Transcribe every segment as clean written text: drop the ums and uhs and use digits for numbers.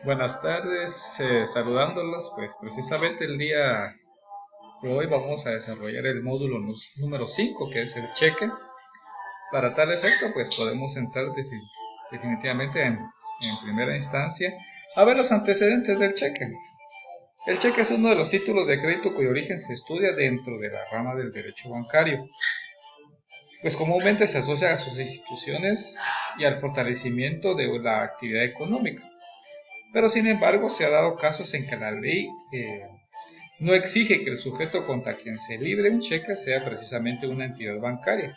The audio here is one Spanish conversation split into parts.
Buenas tardes, saludándolos, pues precisamente el día de hoy vamos a desarrollar el módulo número 5, que es el cheque. Para tal efecto, pues podemos entrar definitivamente en primera instancia a ver los antecedentes del cheque. El cheque es uno de los títulos de crédito cuyo origen se estudia dentro de la rama del derecho bancario, pues comúnmente se asocia a sus instituciones y al fortalecimiento de la actividad económica. Pero sin embargo se ha dado casos en que la ley no exige que el sujeto contra quien se libre un cheque sea precisamente una entidad bancaria.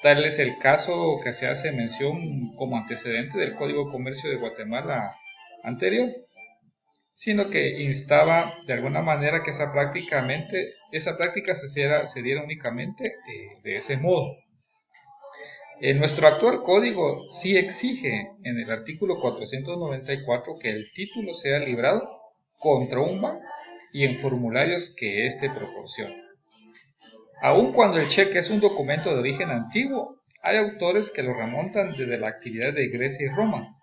Tal es el caso que se hace mención como antecedente del Código de Comercio de Guatemala anterior, sino que instaba de alguna manera que esa práctica se diera únicamente de ese modo. Nuestro actual código sí exige en el artículo 494 que el título sea librado contra un banco y en formularios que éste proporcione. Aun cuando el cheque es un documento de origen antiguo, hay autores que lo remontan desde la actividad de Grecia y Roma.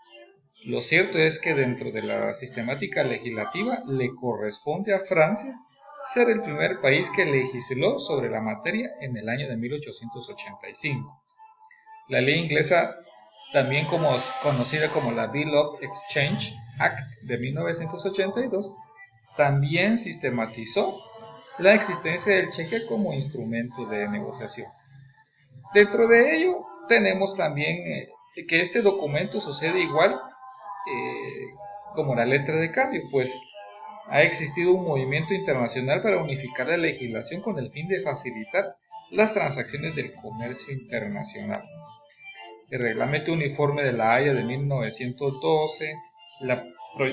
Lo cierto es que dentro de la sistemática legislativa le corresponde a Francia ser el primer país que legisló sobre la materia en el año de 1885. La ley inglesa, también conocida como la Bill of Exchange Act de 1982, también sistematizó la existencia del cheque como instrumento de negociación. Dentro de ello tenemos también que este documento sucede igual como la letra de cambio, pues ha existido un movimiento internacional para unificar la legislación con el fin de facilitar las transacciones del comercio internacional. El Reglamento Uniforme de la Haya de 1912,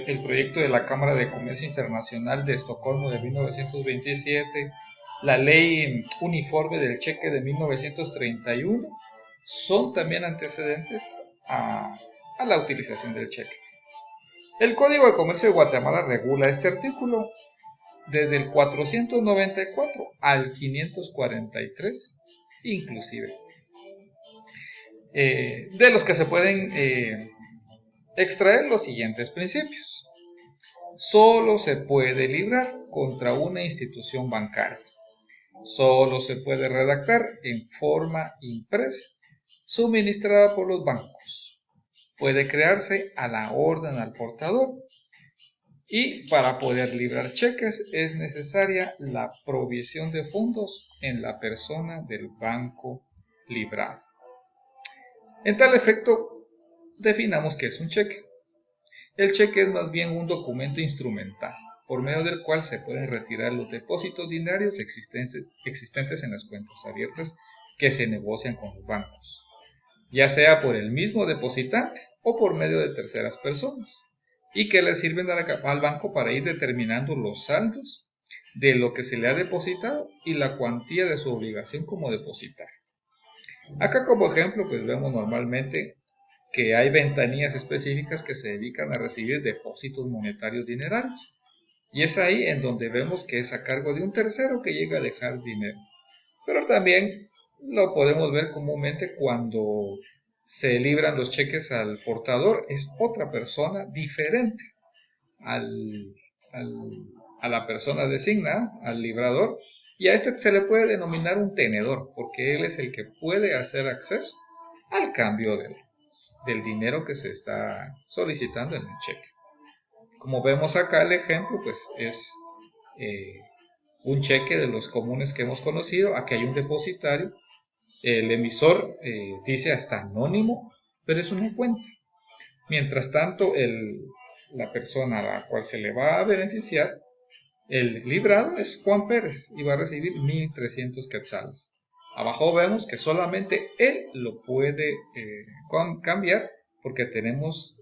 el proyecto de la Cámara de Comercio Internacional de Estocolmo de 1927, la Ley Uniforme del Cheque de 1931, son también antecedentes a la utilización del cheque. El Código de Comercio de Guatemala regula este artículo desde el 494 al 543 inclusive, de los que se pueden extraer los siguientes principios. Solo se puede librar contra una institución bancaria. Solo se puede redactar en forma impresa, suministrada por los bancos. Puede crearse a la orden al portador. Y para poder librar cheques es necesaria la provisión de fondos en la persona del banco librado. En tal efecto, definamos qué es un cheque. El cheque es más bien un documento instrumental, por medio del cual se pueden retirar los depósitos diarios existentes en las cuentas abiertas que se negocian con los bancos, ya sea por el mismo depositante o por medio de terceras personas, y que le sirven al banco para ir determinando los saldos de lo que se le ha depositado y la cuantía de su obligación como depositario. Acá como ejemplo, pues vemos normalmente que hay ventanillas específicas que se dedican a recibir depósitos monetarios dinerarios. Y es ahí en donde vemos que es a cargo de un tercero que llega a dejar dinero. Pero también lo podemos ver comúnmente cuando se libran los cheques al portador, es otra persona diferente al, al, a la persona designada, al librador, y a este se le puede denominar un tenedor, porque él es el que puede hacer acceso al cambio del dinero que se está solicitando en el cheque. Como vemos acá el ejemplo, pues es eh, un cheque de los comunes que hemos conocido. Aquí hay un depositario, el emisor dice hasta anónimo, pero es una cuenta. Mientras tanto, la persona a la cual se le va a beneficiar, el librado es Juan Pérez y va a recibir 1.300 quetzales. Abajo vemos que solamente él lo puede cambiar porque tenemos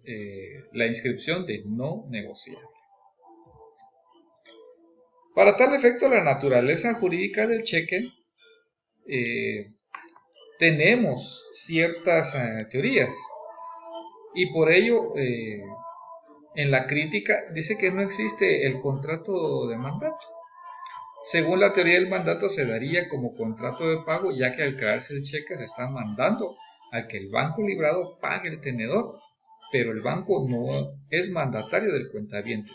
la inscripción de no negociar. Para tal efecto, la naturaleza jurídica del cheque, eh, tenemos ciertas teorías y por ello en la crítica dice que no existe el contrato de mandato. Según la teoría del mandato se daría como contrato de pago, ya que al crearse el cheque se está mandando a que el banco librado pague el tenedor, pero el banco no es mandatario del cuentaviente,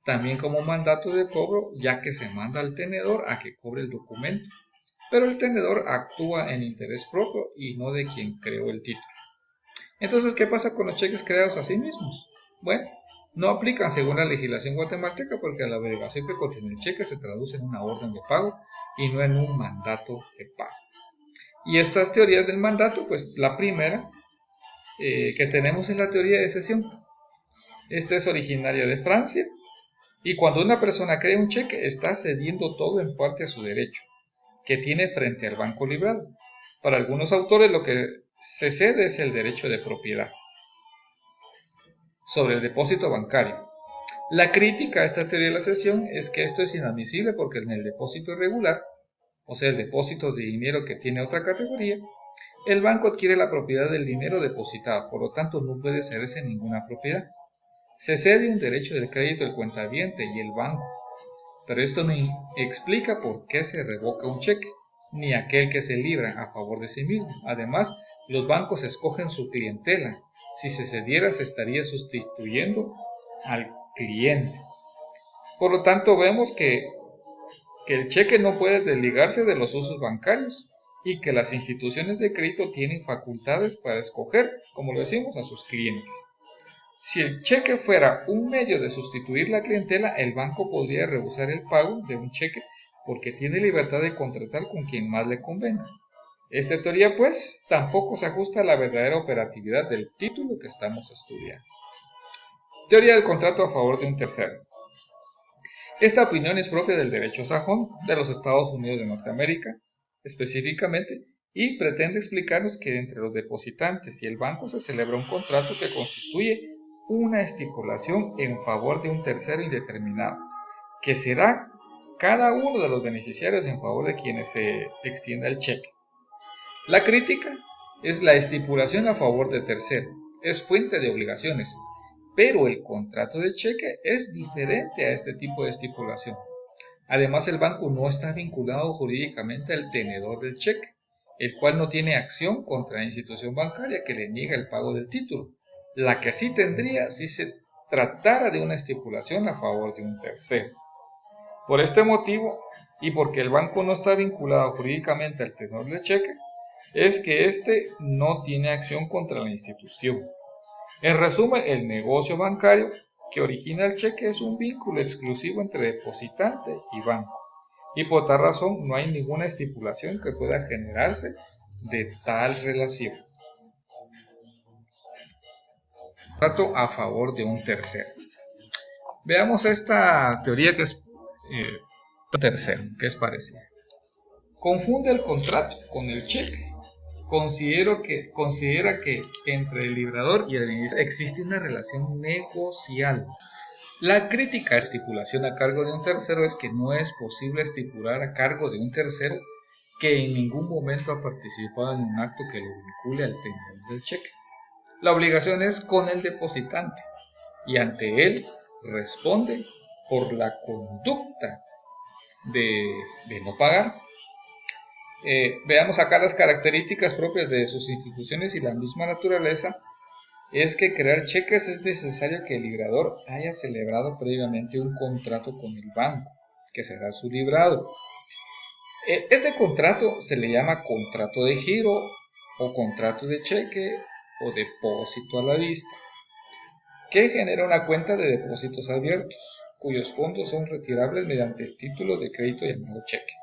también como mandato de cobro, ya que se manda al tenedor a que cobre el documento, pero el tenedor actúa en interés propio y no de quien creó el título. Entonces, ¿qué pasa con los cheques creados a sí mismos? Bueno, no aplican según la legislación guatemalteca porque la obligación que contiene el cheque se traduce en una orden de pago y no en un mandato de pago. Y estas teorías del mandato, pues la primera que tenemos es la teoría de cesión. Esta es originaria de Francia y cuando una persona crea un cheque está cediendo todo en parte a su derecho que tiene frente al banco librado. Para algunos autores lo que se cede es el derecho de propiedad sobre el depósito bancario. La crítica a esta teoría de la cesión es que esto es inadmisible porque en el depósito irregular, o sea el depósito de dinero que tiene otra categoría, el banco adquiere la propiedad del dinero depositado, por lo tanto no puede cederse ninguna propiedad. Se cede un derecho del crédito del cuentaviente y el banco, pero esto no explica por qué se revoca un cheque, ni aquel que se libra a favor de sí mismo. Además, los bancos escogen su clientela. Si se cediera, se estaría sustituyendo al cliente. Por lo tanto, vemos que el cheque no puede desligarse de los usos bancarios y que las instituciones de crédito tienen facultades para escoger, como lo decimos, a sus clientes. Si el cheque fuera un medio de sustituir la clientela, el banco podría rehusar el pago de un cheque porque tiene libertad de contratar con quien más le convenga. Esta teoría, pues, tampoco se ajusta a la verdadera operatividad del título que estamos estudiando. Teoría del contrato a favor de un tercero. Esta opinión es propia del derecho sajón de los Estados Unidos de Norteamérica, específicamente, y pretende explicarnos que entre los depositantes y el banco se celebra un contrato que constituye una estipulación en favor de un tercero indeterminado, que será cada uno de los beneficiarios en favor de quienes se extienda el cheque. La crítica es la estipulación a favor de tercero, es fuente de obligaciones, pero el contrato de cheque es diferente a este tipo de estipulación. Además, el banco no está vinculado jurídicamente al tenedor del cheque, el cual no tiene acción contra la institución bancaria que le niega el pago del título, la que sí tendría si se tratara de una estipulación a favor de un tercero. Por este motivo, y porque el banco no está vinculado jurídicamente al tenedor del cheque, es que éste no tiene acción contra la institución. En resumen, el negocio bancario que origina el cheque es un vínculo exclusivo entre depositante y banco, y por tal razón no hay ninguna estipulación que pueda generarse de tal relación. Contrato a favor de un tercero. Veamos esta teoría que es tercero, que es parecida. Confunde el contrato con el cheque. Considera que entre el librador y el administrador existe una relación negocial. La crítica a estipulación a cargo de un tercero es que no es posible estipular a cargo de un tercero que en ningún momento ha participado en un acto que lo vincule al tenedor del cheque. La obligación es con el depositante y ante él responde por la conducta de no pagar. Veamos acá las características propias de sus instituciones y la misma naturaleza. Es que crear cheques es necesario que el librador haya celebrado previamente un contrato con el banco, que será su librado. Este contrato se le llama contrato de giro o contrato de cheque o depósito a la vista, que genera una cuenta de depósitos abiertos, cuyos fondos son retirables mediante el título de crédito llamado cheque.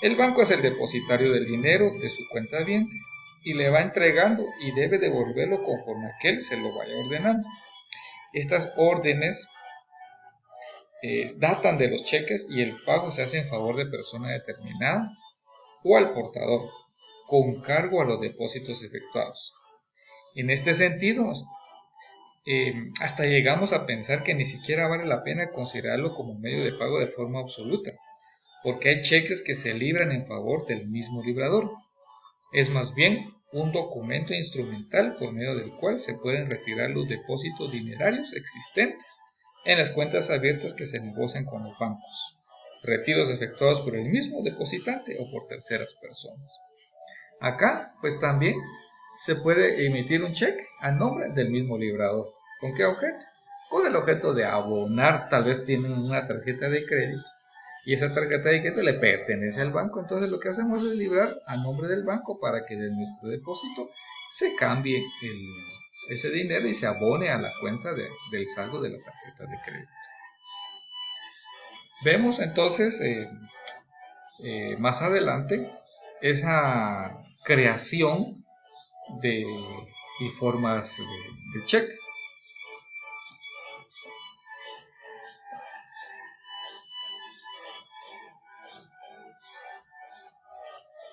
El banco es el depositario del dinero de su cuentaviente y le va entregando y debe devolverlo conforme aquel se lo vaya ordenando. Estas órdenes datan de los cheques y el pago se hace en favor de persona determinada o al portador, con cargo a los depósitos efectuados. En este sentido, hasta llegamos a pensar que ni siquiera vale la pena considerarlo como medio de pago de forma absoluta, porque hay cheques que se libran en favor del mismo librador. Es más bien un documento instrumental por medio del cual se pueden retirar los depósitos dinerarios existentes en las cuentas abiertas que se negocian con los bancos, retiros efectuados por el mismo depositante o por terceras personas. Acá, pues también se puede emitir un cheque a nombre del mismo librador. ¿Con qué objeto? Con el objeto de abonar. Tal vez tienen una tarjeta de crédito y esa tarjeta de crédito le pertenece al banco. Entonces lo que hacemos es librar a nombre del banco para que de nuestro depósito se cambie ese dinero y se abone a la cuenta del saldo de la tarjeta de crédito. Vemos entonces más adelante esa creación y formas de cheque.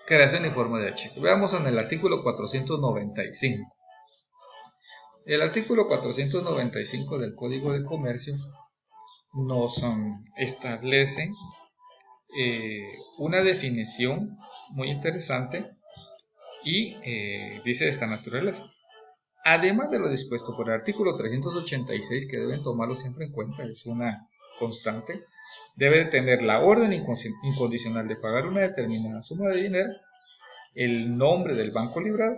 Creación y forma de cheque. Veamos en el artículo 495. El artículo 495 del Código de Comercio nos establece una definición muy interesante y dice de esta naturaleza. Además de lo dispuesto por el artículo 386, que deben tomarlo siempre en cuenta, es una constante, debe tener la orden incondicional de pagar una determinada suma de dinero, el nombre del banco librado.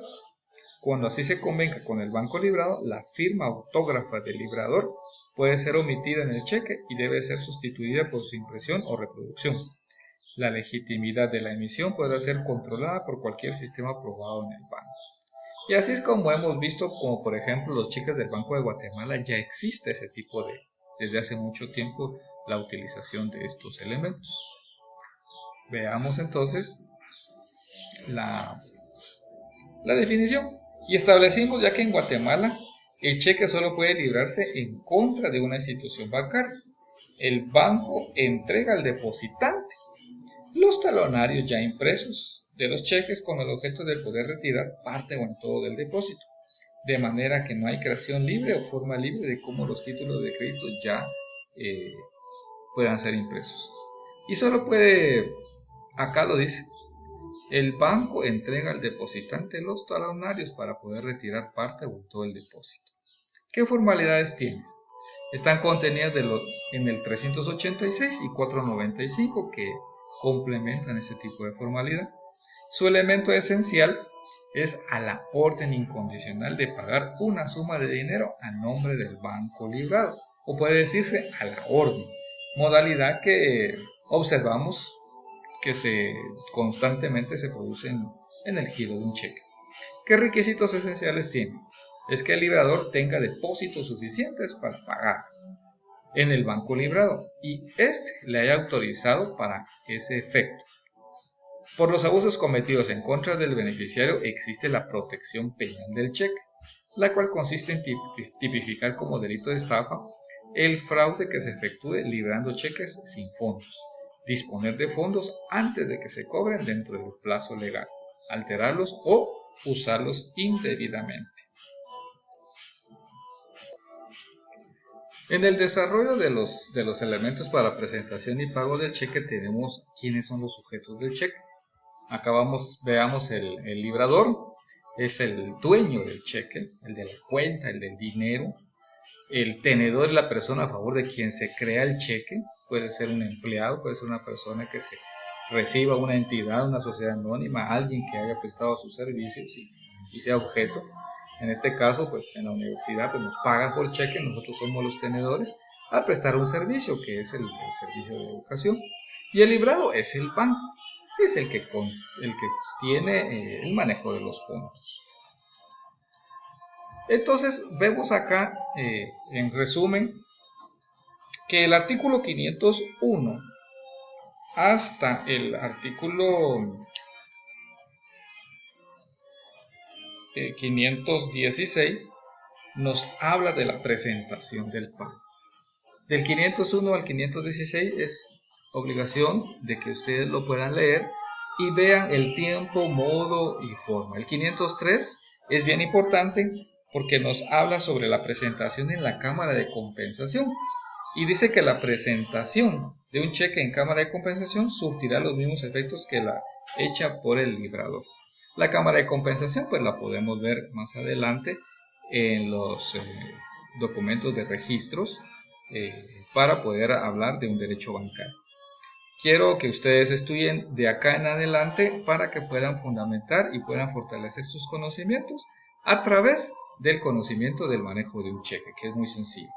Cuando así se convenga con el banco librado, la firma autógrafa del librador puede ser omitida en el cheque y debe ser sustituida por su impresión o reproducción. La legitimidad de la emisión podrá ser controlada por cualquier sistema aprobado en el banco. Y así es como hemos visto, como por ejemplo los cheques del Banco de Guatemala, ya existe ese tipo desde hace mucho tiempo, la utilización de estos elementos. Veamos entonces la definición. Y establecimos ya que en Guatemala el cheque solo puede librarse en contra de una institución bancaria. El banco entrega al depositante los talonarios ya impresos de los cheques con el objeto de poder retirar parte o en todo del depósito, de manera que no hay creación libre o forma libre de cómo los títulos de crédito ya puedan ser impresos. Y solo puede, acá lo dice, el banco entrega al depositante los talonarios para poder retirar parte o todo el depósito. ¿Qué formalidades tienes? Están contenidas en el 386 y 495 que complementan ese tipo de formalidad. Su elemento esencial es a la orden incondicional de pagar una suma de dinero a nombre del banco librado, o puede decirse a la orden, modalidad que observamos que constantemente se producen en el giro de un cheque. ¿Qué requisitos esenciales tiene? Es que el librador tenga depósitos suficientes para pagar en el banco librado y éste le haya autorizado para ese efecto. Por los abusos cometidos en contra del beneficiario existe la protección penal del cheque, la cual consiste en tipificar como delito de estafa el fraude que se efectúe librando cheques sin fondos, disponer de fondos antes de que se cobren dentro del plazo legal, alterarlos o usarlos indebidamente. En el desarrollo de los elementos para presentación y pago del cheque tenemos quiénes son los sujetos del cheque. Acá veamos el librador, es el dueño del cheque, el de la cuenta, el del dinero. El tenedor es la persona a favor de quien se crea el cheque, puede ser un empleado, puede ser una persona que se reciba, una entidad, una sociedad anónima, alguien que haya prestado sus servicios y sea objeto. En este caso, pues en la universidad pues, nos pagan por cheque, nosotros somos los tenedores a prestar un servicio que es el servicio de educación. Y el librado es el banco, es el que tiene el manejo de los fondos. Entonces vemos acá, en resumen, que el artículo 501 hasta el artículo 516 nos habla de la presentación del pago. Del 501 al 516 es obligación de que ustedes lo puedan leer y vean el tiempo, modo y forma. El 503 es bien importante porque nos habla sobre la presentación en la Cámara de Compensación y dice que la presentación de un cheque en Cámara de Compensación surtirá los mismos efectos que la hecha por el librador. La Cámara de Compensación pues la podemos ver más adelante en los documentos de registros para poder hablar de un derecho bancario. Quiero que ustedes estudien de acá en adelante para que puedan fundamentar y puedan fortalecer sus conocimientos a través del conocimiento del manejo de un cheque, que es muy sencillo.